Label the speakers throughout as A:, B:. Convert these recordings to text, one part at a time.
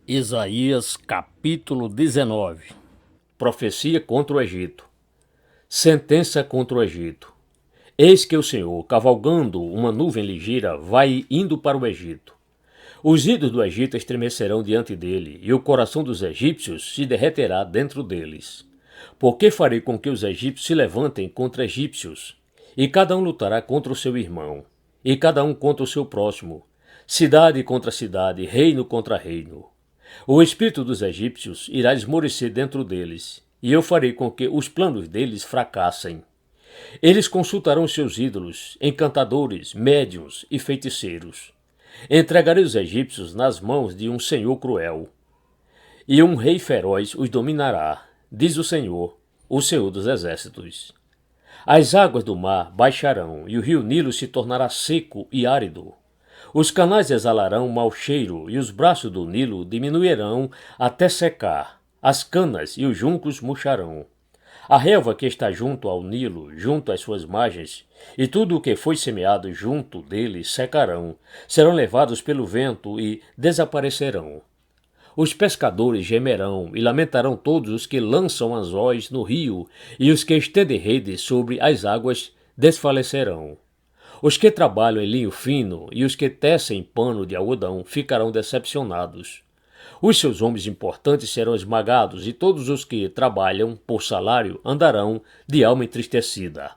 A: Isaías capítulo 19. Profecia contra o Egito. Sentença contra o Egito. Eis que o Senhor, cavalgando uma nuvem ligeira, vai indo para o Egito. Os ídolos do Egito estremecerão diante dele, e o coração dos egípcios se derreterá dentro deles. Porque farei com que os egípcios se levantem contra egípcios, e cada um lutará contra o seu irmão, e cada um contra o seu próximo, cidade contra cidade, reino contra reino. O espírito dos egípcios irá esmorecer dentro deles, e eu farei com que os planos deles fracassem. Eles consultarão seus ídolos, encantadores, médiuns e feiticeiros. Entregarei os egípcios nas mãos de um senhor cruel, e um rei feroz os dominará, diz o Senhor dos exércitos. As águas do mar baixarão, e o rio Nilo se tornará seco e árido. Os canais exalarão mau cheiro, e os braços do Nilo diminuirão até secar. As canas e os juncos murcharão. A relva que está junto ao Nilo, junto às suas margens, e tudo o que foi semeado junto dele secarão, serão levados pelo vento e desaparecerão. Os pescadores gemerão e lamentarão todos os que lançam anzóis no rio, e os que estendem redes sobre as águas desfalecerão. Os que trabalham em linho fino e os que tecem pano de algodão ficarão decepcionados. Os seus homens importantes serão esmagados, e todos os que trabalham por salário andarão de alma entristecida.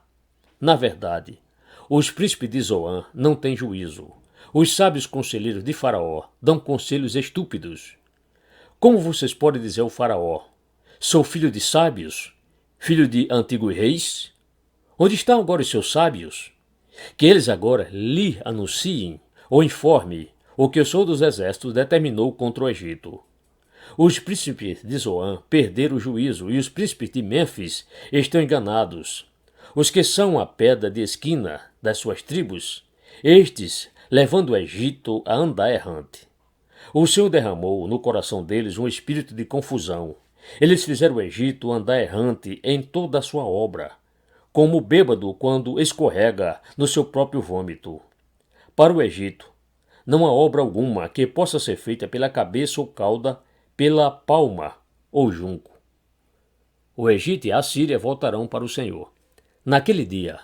A: Na verdade, os príncipes de Zoan não têm juízo. Os sábios conselheiros de Faraó dão conselhos estúpidos. Como vocês podem dizer ao Faraó: sou filho de sábios, filho de antigos reis? Onde estão agora os seus sábios? Que eles agora lhe anunciem ou informe o que o Senhor dos Exércitos determinou contra o Egito. Os príncipes de Zoan perderam o juízo, e os príncipes de Mênfis estão enganados. Os que são a pedra de esquina das suas tribos, estes levando o Egito a andar errante. O Senhor derramou no coração deles um espírito de confusão. Eles fizeram o Egito andar errante em toda a sua obra, como o bêbado quando escorrega no seu próprio vômito. Para o Egito, não há obra alguma que possa ser feita pela cabeça ou cauda, pela palma ou junco. O Egito e a Síria voltarão para o Senhor. Naquele dia,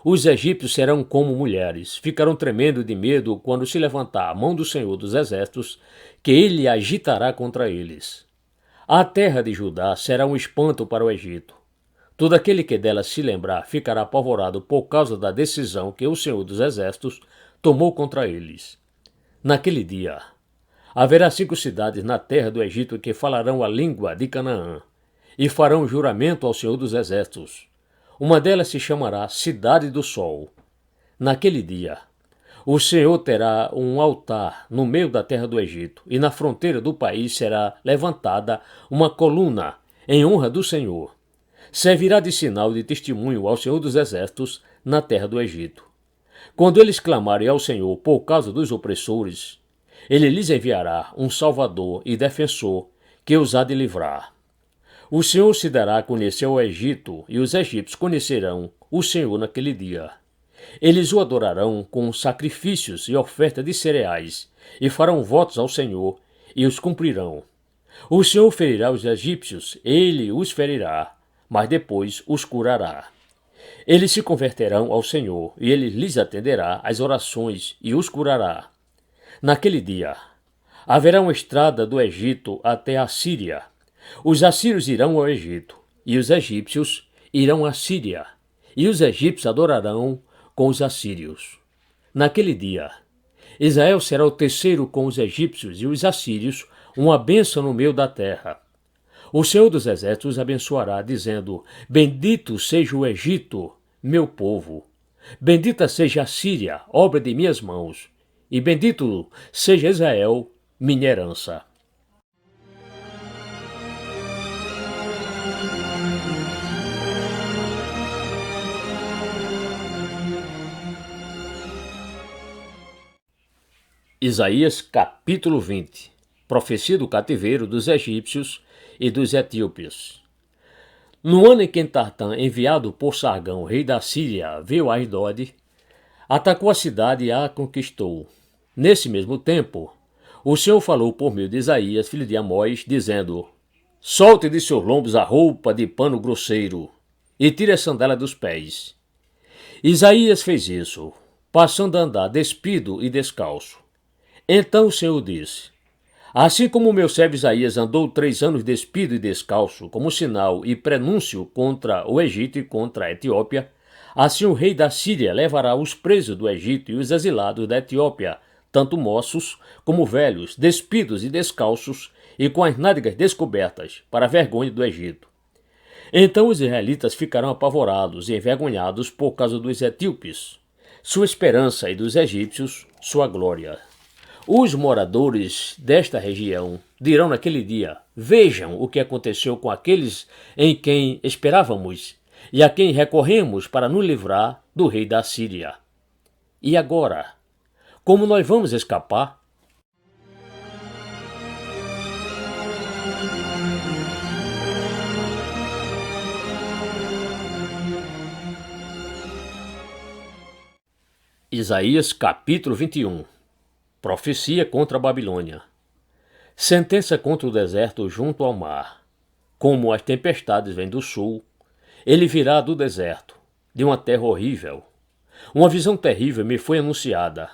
A: os egípcios serão como mulheres, ficarão tremendo de medo quando se levantar a mão do Senhor dos Exércitos, que ele agitará contra eles. A terra de Judá será um espanto para o Egito. Todo aquele que dela se lembrar ficará apavorado por causa da decisão que o Senhor dos Exércitos tomou contra eles. Naquele dia, haverá 5 cidades na terra do Egito que falarão a língua de Canaã, e farão juramento ao Senhor dos Exércitos. Uma delas se chamará Cidade do Sol. Naquele dia, o Senhor terá um altar no meio da terra do Egito, e na fronteira do país será levantada uma coluna em honra do Senhor. Servirá de sinal de testemunho ao Senhor dos Exércitos na terra do Egito. Quando eles clamarem ao Senhor por causa dos opressores, ele lhes enviará um salvador e defensor que os há de livrar. O Senhor se dará a conhecer ao Egito, e os egípcios conhecerão o Senhor naquele dia. Eles o adorarão com sacrifícios e oferta de cereais, e farão votos ao Senhor, e os cumprirão. O Senhor ferirá os egípcios, ele os ferirá, mas depois os curará. Eles se converterão ao Senhor, e ele lhes atenderá às orações e os curará. Naquele dia, haverá uma estrada do Egito até a Síria. Os assírios irão ao Egito, e os egípcios irão à Síria, e os egípcios adorarão com os assírios. Naquele dia, Israel será o terceiro com os egípcios e os assírios, uma bênção no meio da terra. O Senhor dos Exércitos abençoará, dizendo: bendito seja o Egito, meu povo. Bendita seja a Síria, obra de minhas mãos. E bendito seja Israel, minha herança. Isaías capítulo 20. Profecia do cativeiro dos egípcios e dos etíopes. No ano em que Tartã, enviado por Sargão, rei da Síria, veio a Asdod, atacou a cidade e a conquistou. Nesse mesmo tempo, o Senhor falou por meio de Isaías, filho de Amós, dizendo: Solte de seus lombos a roupa de pano grosseiro e tire a sandália dos pés. Isaías fez isso, passando a andar despido e descalço. Então o Senhor disse: Assim como o meu servo Isaías andou 3 anos despido e descalço, como sinal e prenúncio contra o Egito e contra a Etiópia, assim o rei da Síria levará os presos do Egito e os exilados da Etiópia, tanto moços como velhos, despidos e descalços, e com as nádegas descobertas, para a vergonha do Egito. Então os israelitas ficarão apavorados e envergonhados por causa dos etíopes, sua esperança, e dos egípcios, sua glória. Os moradores desta região dirão naquele dia: Vejam o que aconteceu com aqueles em quem esperávamos e a quem recorremos para nos livrar do rei da Síria. E agora, como nós vamos escapar? Isaías capítulo 21. Profecia contra a Babilônia. Sentença contra o deserto junto ao mar. Como as tempestades vêm do sul, ele virá do deserto, de uma terra horrível. Uma visão terrível me foi anunciada.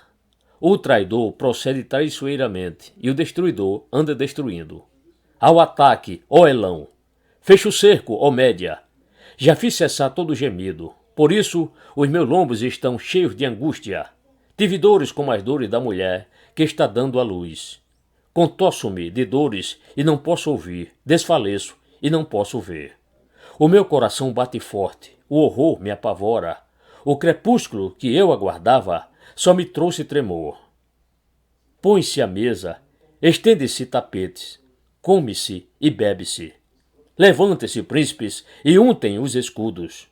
A: O traidor procede traiçoeiramente, e o destruidor anda destruindo. Ao ataque, ó Elão! Fecha o cerco, ó Média! Já fiz cessar todo gemido. Por isso, os meus lombos estão cheios de angústia. Tive dores como as dores da mulher que está dando à luz. Contorço-me de dores e não posso ouvir, desfaleço e não posso ver. O meu coração bate forte, o horror me apavora. O crepúsculo que eu aguardava só me trouxe tremor. Põe-se à mesa, estende-se tapetes, come-se e bebe-se. Levantem-se, príncipes, e untem os escudos.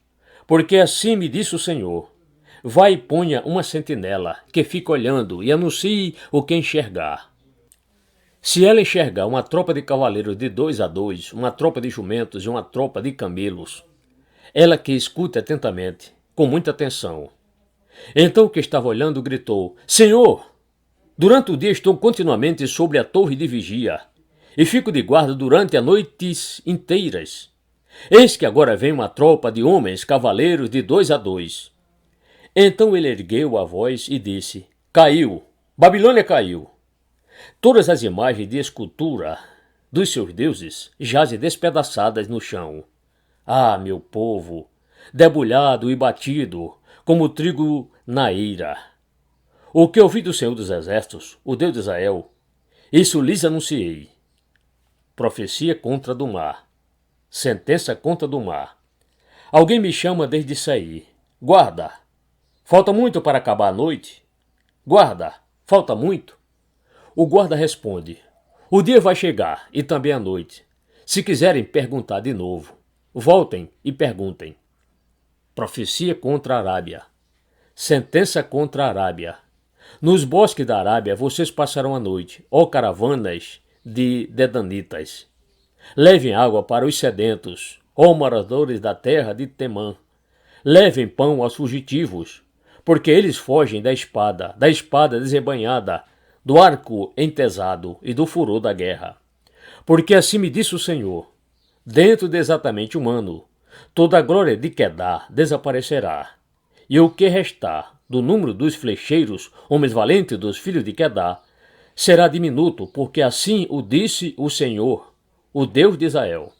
A: Porque assim me disse o Senhor: Vai e ponha uma sentinela, que fique olhando e anuncie o que enxergar. Se ela enxergar uma tropa de cavaleiros de 2 a 2, uma tropa de jumentos e uma tropa de camelos, ela que escute atentamente, com muita atenção. Então o que estava olhando gritou: Senhor, durante o dia estou continuamente sobre a torre de vigia, e fico de guarda durante as noites inteiras. Eis que agora vem uma tropa de homens cavaleiros de 2 a 2. Então ele ergueu a voz e disse: Caiu, Babilônia caiu. Todas as imagens de escultura dos seus deuses jazem despedaçadas no chão. Ah, meu povo, debulhado e batido, como trigo na eira. O que ouvi do Senhor dos Exércitos, o Deus de Israel, isso lhes anunciei. Profecia contra do mar. Sentença contra do mar. Alguém me chama desde sair. Guarda, falta muito para acabar a noite? Guarda, falta muito? O guarda responde: O dia vai chegar e também a noite. Se quiserem perguntar de novo, voltem e perguntem. Profecia contra a Arábia. Sentença contra a Arábia. Nos bosques da Arábia vocês passarão a noite, ó caravanas de Dedanitas. Levem água para os sedentos, ó moradores da terra de Temã. Levem pão aos fugitivos, porque eles fogem da espada desembainhada, do arco entesado e do furor da guerra. Porque assim me disse o Senhor: dentro de exatamente um ano, toda a glória de Quedar desaparecerá, e o que restar do número dos flecheiros, homens valentes dos filhos de Quedar, será diminuto, porque assim o disse o Senhor, o Deus de Israel.